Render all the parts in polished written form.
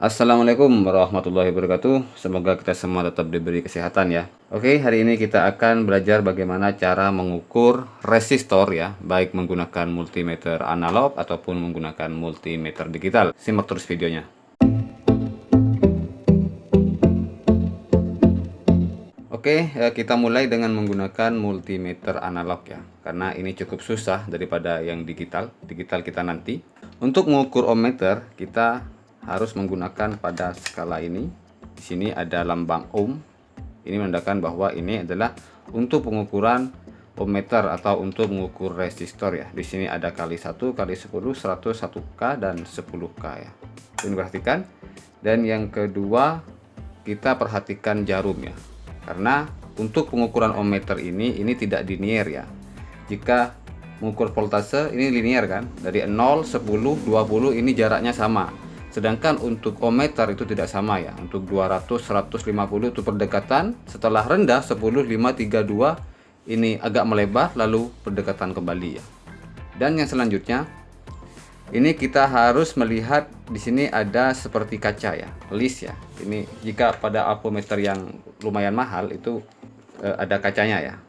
Assalamualaikum warahmatullahi wabarakatuh. Semoga kita semua tetap diberi kesehatan ya. Oke, hari ini kita akan belajar bagaimana cara mengukur resistor ya, baik menggunakan multimeter analog ataupun menggunakan multimeter digital. Simak terus videonya. Oke, kita mulai dengan menggunakan multimeter analog ya, karena ini cukup susah daripada yang digital. Digital kita nanti. Untuk mengukur ohmmeter, kita harus menggunakan pada skala ini. Di sini ada lambang ohm. Ini menandakan bahwa ini adalah untuk pengukuran ohmmeter atau untuk mengukur resistor ya. Di sini ada kali 1, kali 10, 100, 1K dan 10K ya. Ini perhatikan. Dan yang kedua, kita perhatikan jarum ya. Karena untuk pengukuran ohmmeter ini tidak linear ya. Jika mengukur voltase ini linear kan, dari 0, 10, 20 ini jaraknya sama. Sedangkan untuk ohmmeter itu tidak sama ya. Untuk 200, 150 itu pendekatan, setelah rendah 10, 5, 3, 2 ini agak melebar lalu pendekatan kembali ya. Dan yang selanjutnya ini kita harus melihat di sini ada seperti kaca ya, list ya. Ini jika pada ohmmeter yang lumayan mahal itu ada kacanya ya.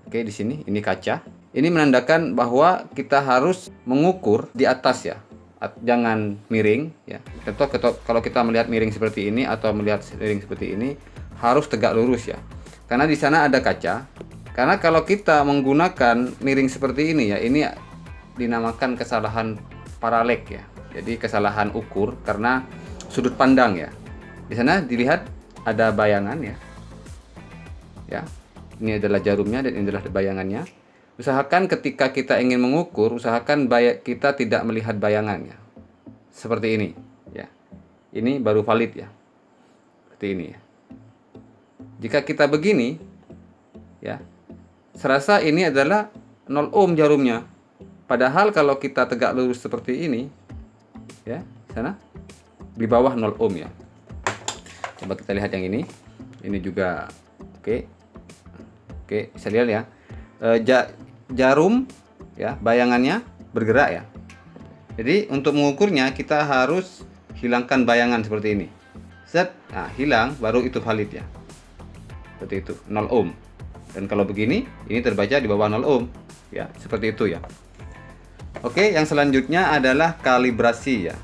Oke, di sini ini kaca. Ini menandakan bahwa kita harus mengukur di atas ya. Jangan miring ya. Contoh kalau kita melihat miring seperti ini atau melihat miring seperti ini harus tegak lurus ya. Karena di sana ada kaca. Karena kalau kita menggunakan miring seperti ini ya, ini dinamakan kesalahan paralek ya. Jadi kesalahan ukur karena sudut pandang ya. Di sana dilihat ada bayangan ya. Ya. Ini adalah jarumnya dan ini adalah bayangannya. Usahakan ketika kita ingin mengukur, usahakan kita tidak melihat bayangan ya. Seperti ini ya. Ini baru valid ya. Seperti ini ya. Jika kita begini ya, serasa ini adalah 0 ohm jarumnya. Padahal kalau kita tegak lurus seperti ini ya, sana di bawah 0 ohm ya. Coba kita lihat yang ini. Ini juga oke. Oke, bisa lihat ya. Jarum ya, bayangannya bergerak ya. Jadi untuk mengukurnya kita harus hilangkan bayangan seperti ini. Set, nah hilang baru itu valid ya. Seperti itu, 0 ohm. Dan kalau begini, ini terbaca di bawah 0 ohm ya, seperti itu ya. Oke, yang selanjutnya adalah kalibrasi ya.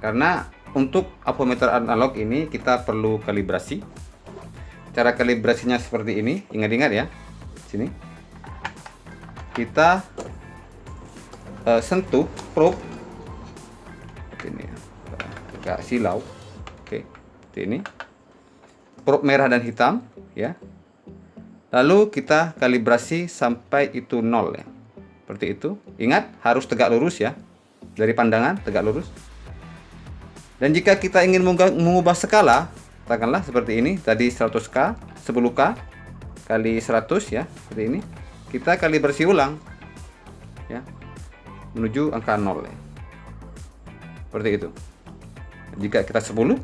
Karena untuk ohmmeter analog ini kita perlu kalibrasi. Cara kalibrasinya seperti ini, ingat-ingat ya. Sini. Kita sentuh probe ini ya, agak silau. Oke, seperti ini probe merah dan hitam ya, lalu kita kalibrasi sampai itu 0 ya, seperti itu. Ingat harus tegak lurus ya, dari pandangan tegak lurus. Dan jika kita ingin mengubah skala, katakanlah seperti ini tadi 100K, 10K kali 100 ya, seperti ini. Kita kalibrasi ulang ya, menuju angka 0 ya. Seperti itu. Jika kita 10,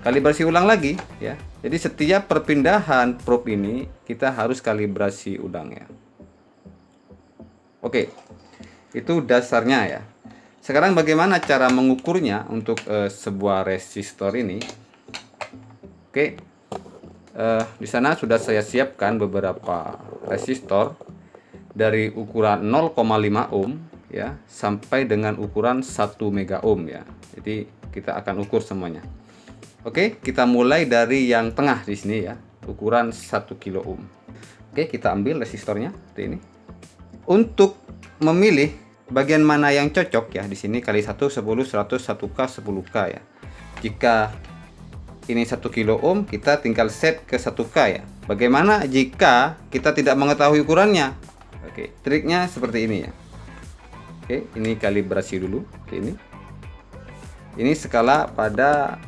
kalibrasi ulang lagi ya. Jadi setiap perpindahan probe ini kita harus kalibrasi ulang ya. Oke. Itu dasarnya ya. Sekarang bagaimana cara mengukurnya untuk sebuah resistor ini? Oke. Di sana sudah saya siapkan beberapa resistor dari ukuran 0,5 ohm ya sampai dengan ukuran 1 mega ohm ya. Jadi kita akan ukur semuanya. Oke, kita mulai dari yang tengah di sini ya, ukuran 1 kilo ohm. Oke, kita ambil resistornya seperti ini. Untuk memilih bagian mana yang cocok ya, di sini kali 1, 10, 100, 1K, 10K ya. Jika ini 1 kilo ohm, kita tinggal set ke 1K ya. Bagaimana jika kita tidak mengetahui ukurannya? Oke, triknya seperti ini ya. Oke, ini kalibrasi dulu. Oke, ini skala pada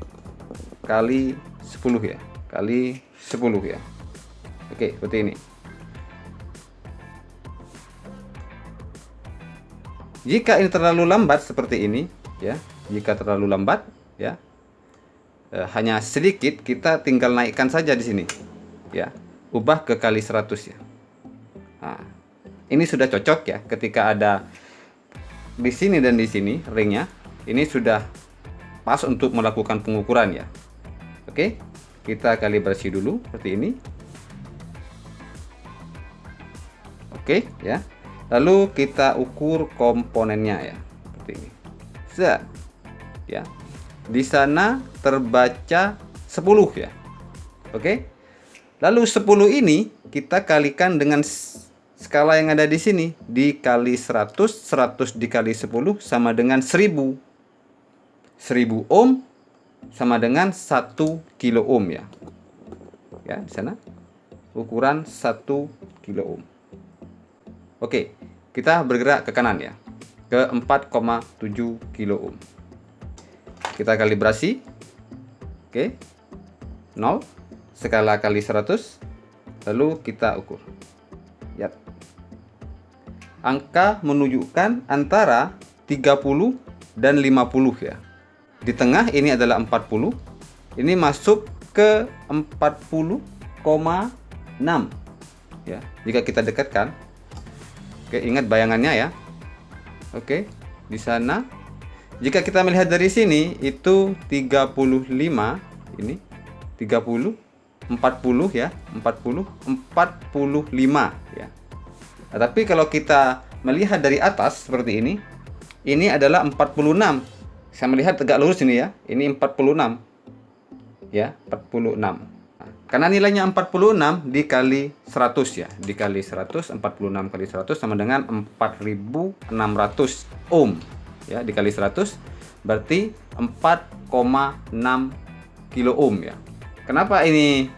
kali 10 ya. Kali 10 ya. Oke, seperti ini. Jika ini terlalu lambat seperti ini ya. Jika terlalu lambat ya, hanya sedikit, kita tinggal naikkan saja di sini ya, ubah ke kali 100 ya. Nah, ini sudah cocok ya. Ketika ada di sini dan di sini ringnya, ini sudah pas untuk melakukan pengukuran ya. Oke, kita kalibrasi dulu seperti ini. Oke ya. Lalu kita ukur komponennya ya, seperti ini. Set. Ya. Di sana terbaca 10 ya. Oke. Lalu 10 ini kita kalikan dengan skala yang ada di sini, dikali 100, 100 dikali 10 sama dengan 1000. 1000 ohm sama dengan 1 kilo ohm ya. Ya, di sana ukuran 1 kilo ohm. Oke, kita bergerak ke kanan ya, ke 4,7 kilo ohm. Kita kalibrasi. Oke. 0 skala kali 100, lalu kita ukur. Yap. Angka menunjukkan antara 30 dan 50 ya. Di tengah ini adalah 40. Ini masuk ke 40,6 ya. Jika kita dekatkan. Oke, ingat bayangannya ya. Oke, di sana jika kita melihat dari sini itu 35, ini 30, 40 ya, 40, 45 ya. Nah, tapi kalau kita melihat dari atas seperti ini adalah 46. Saya melihat tegak lurus ini ya. Ini 46. Ya, 46. Nah, karena nilainya 46 dikali 100 ya. Dikali 100, 46 kali 100 sama dengan 4600 ohm. Ya, dikali 100 berarti 4,6 kilo ohm ya. Kenapa ini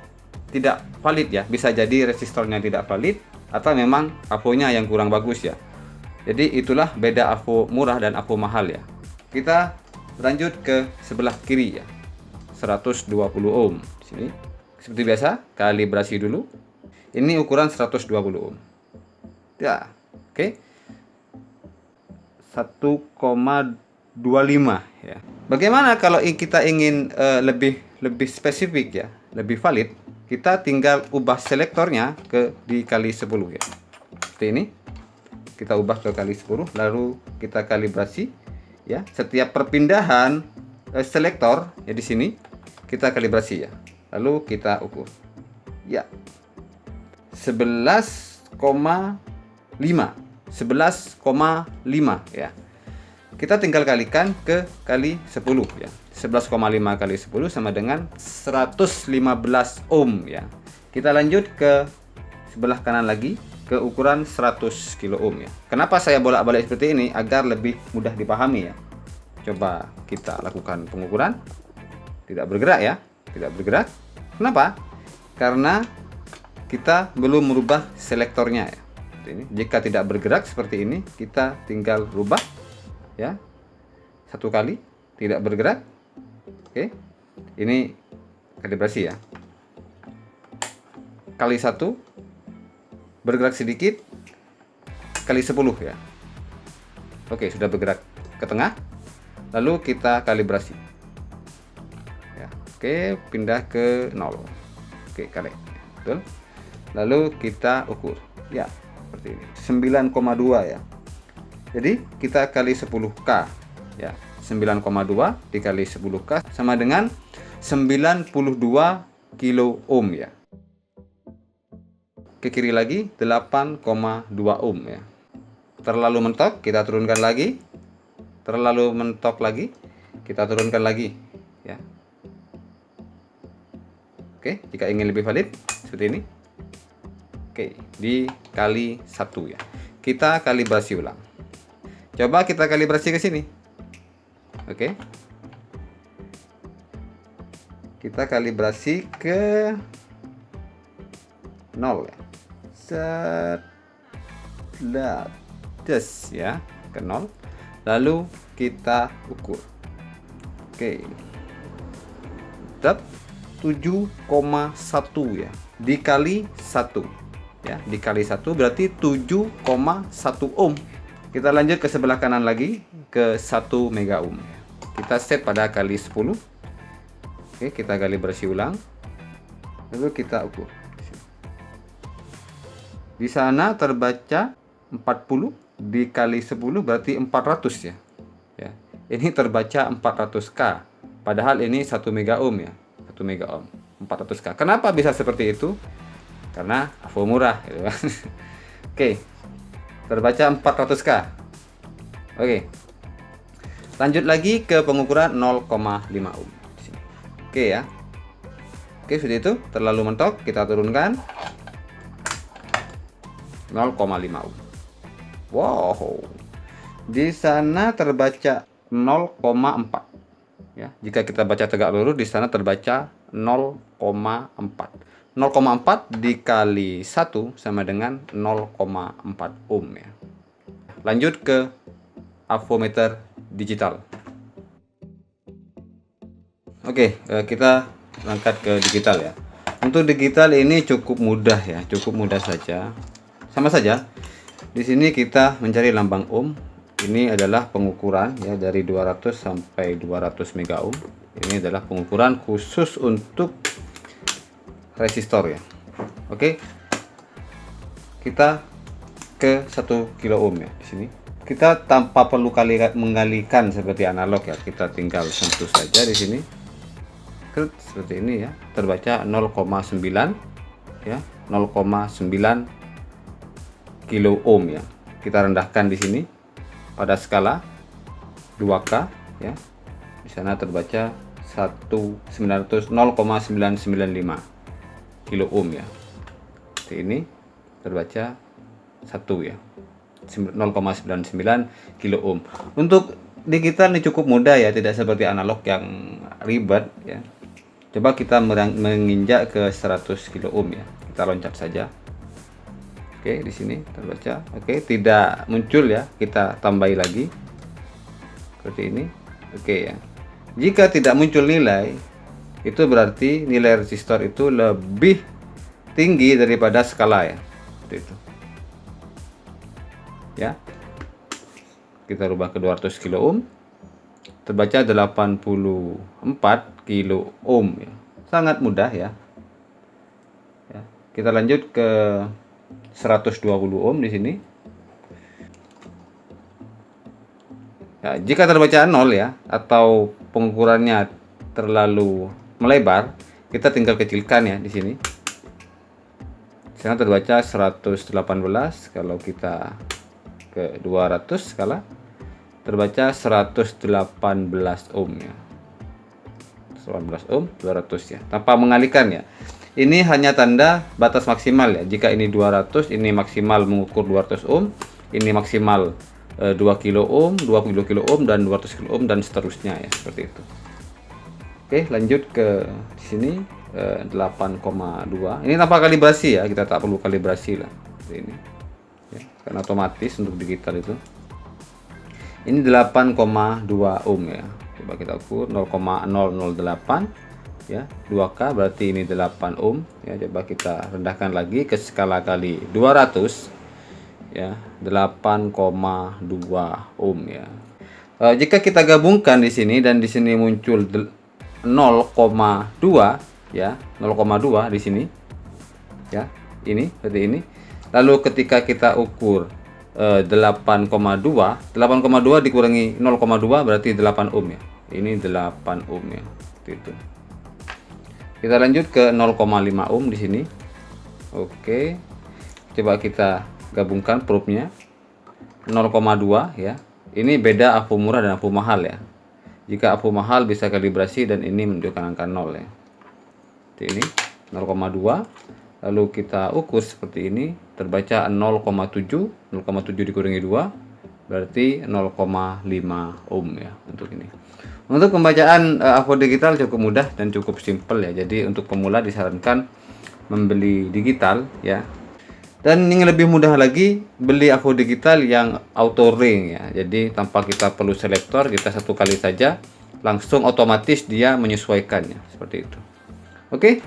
tidak valid ya? Bisa jadi resistornya tidak valid atau memang AVO-nya yang kurang bagus ya. Jadi itulah beda AVO murah dan AVO mahal ya. Kita lanjut ke sebelah kiri ya. 120 ohm. Sini. Seperti biasa, kalibrasi dulu. Ini ukuran 120 ohm. Ya, oke. 1,25 ya. Bagaimana kalau kita ingin lebih spesifik ya, lebih valid? Kita tinggal ubah selektornya ke dikali 10 ya. Seperti ini. Kita ubah ke kali 10, lalu kita kalibrasi ya. Setiap perpindahan selektor ya di sini kita kalibrasi ya. Lalu kita ukur. Ya. 11,5. 11,5 ya. Kita tinggal kalikan ke kali 10 ya. 11,5 kali 10 sama dengan 115 ohm ya. Kita lanjut ke sebelah kanan lagi ke ukuran 100 kilo ohm ya. Kenapa saya bolak-balik seperti ini? Agar lebih mudah dipahami ya. Coba kita lakukan pengukuran. Tidak bergerak ya. Tidak bergerak. Kenapa? Karena kita belum merubah selektornya ya. Ini. Jika tidak bergerak seperti ini, kita tinggal rubah ya. Satu kali tidak bergerak. Oke. Ini kalibrasi ya. Kali 1 bergerak sedikit, kali 10 ya. Oke, sudah bergerak ke tengah. Lalu kita kalibrasi. Ya. Oke, pindah ke 0. Oke, kali. Betul. Lalu kita ukur. Ya, seperti ini. 9,2 ya. Jadi kita kali 10K ya. 9,2 dikali 10K sama dengan 92 kilo ohm ya. Ke kiri lagi 8,2 ohm ya. Terlalu mentok, kita turunkan lagi. Terlalu mentok lagi, kita turunkan lagi ya. Oke, jika ingin lebih valid seperti ini. Oke, dikali 1 ya. Kita kalibrasi ulang. Coba kita kalibrasi ke sini. Oke. Kita kalibrasi ke 0 ya. Set. Just ya, ke 0. Lalu kita ukur. Oke. Tetap 7,1 ya. Dikali 1 ya, dikali 1 berarti 7,1 ohm. Kita lanjut ke sebelah kanan lagi ke 1 mega ohm. Kita set pada kali 10. Oke, kita kalibrasi ulang. Lalu kita ukur. Di sana terbaca 40 dikali 10 berarti 400 ya. Ya. Ini terbaca 400K Padahal ini 1 mega ohm ya, 1 mega ohm, 400K. Kenapa bisa seperti itu? Karena AVO murah gitu kan. Oke, terbaca 400K. Oke, lanjut lagi ke pengukuran 0,5 ohm. Oke ya. Oke, sudah itu terlalu mentok, kita turunkan 0,5 ohm. Wow, di sana terbaca 0,4 ya. Jika kita baca tegak lurus, di sana terbaca 0,4. 0,4 dikali 1 sama dengan 0,4 ohm ya. Lanjut ke avometer digital. Oke, kita berangkat ke digital ya. Untuk digital ini cukup mudah ya, cukup mudah saja. Sama saja. Di sini kita mencari lambang ohm. Ini adalah pengukuran ya, dari 200 sampai 200 mega ohm. Ini adalah pengukuran khusus untuk resistor ya. Oke. Kita ke 1 kilo ohm ya di sini. Kita tanpa perlu menggalikan seperti analog ya. Kita tinggal sentuh saja di sini. Seperti ini ya. Terbaca 0,9 ya, 0,9 kilo ohm ya. Kita rendahkan di sini pada skala 2K ya. Di sana terbaca 0,995 kilo ohm ya. Seperti ini terbaca 1 ya. 0,99 kilo ohm. Untuk digital ini cukup mudah ya, tidak seperti analog yang ribet ya. Coba kita menginjak ke 100 kilo ohm ya. Kita loncat saja. Oke, di sini terbaca. Oke, tidak muncul ya. Kita tambahi lagi. Seperti ini. Oke ya. Jika tidak muncul nilai, itu berarti nilai resistor itu lebih tinggi daripada skala ya. Seperti itu. Ya. Kita rubah ke 200 kilo ohm. Terbaca 84 kilo ohm ya. Sangat mudah ya. Ya. Kita lanjut ke 120 ohm di sini. Ya, jika terbaca 0 ya, atau pengukurannya terlalu melebar, kita tinggal kecilkan ya di sini. Sekarang terbaca 118. Kalau kita ke 200 skala, terbaca 118 ohm ya. 118 ohm, 200 ya, tanpa mengalihkan ya. Ini hanya tanda batas maksimal ya. Jika ini 200, ini maksimal mengukur 200 ohm, ini maksimal 2 kilo ohm, 20 kilo ohm, dan 200 kilo ohm, dan seterusnya ya, seperti itu. Oke, lanjut ke sini 8,2. Ini tanpa kalibrasi ya, kita tak perlu kalibrasi lah. Seperti ini. Ya, karena otomatis untuk digital itu. Ini 8,2 ohm ya. Coba kita ukur 0,008. Ya, 2K berarti ini 8 ohm ya. Coba kita rendahkan lagi ke skala kali 200 ya, 8,2 ohm ya. Jika kita gabungkan di sini dan di sini muncul 0,2 ya, 0,2 di sini ya, ini seperti ini. Lalu ketika kita ukur 8,2 dikurangi 0,2 berarti 8 ohm ya. Ini 8 ohm ya, seperti itu. Kita lanjut ke 0,5 ohm di sini. Oke. Coba kita gabungkan probe-nya. 0,2 ya. Ini beda AVO murah dan AVO mahal ya. Jika AVO mahal bisa kalibrasi dan ini menunjukkan angka 0 ya. Seperti ini 0,2. Lalu kita ukur seperti ini, terbaca 0,7. 0,7 dikurangi 2 berarti 0,5 ohm ya untuk ini. Untuk pembacaan AVO digital cukup mudah dan cukup simpel ya. Jadi untuk pemula disarankan membeli digital ya. Dan yang lebih mudah lagi, beli AVO digital yang auto ring ya. Jadi tanpa kita perlu selektor, kita satu kali saja langsung otomatis dia menyesuaikannya seperti itu. Oke.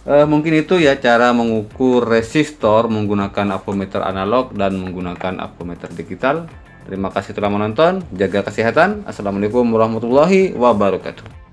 Mungkin itu ya cara mengukur resistor menggunakan avometer analog dan menggunakan avometer digital. Terima kasih telah menonton. Jaga kesehatan. Assalamualaikum warahmatullahi wabarakatuh.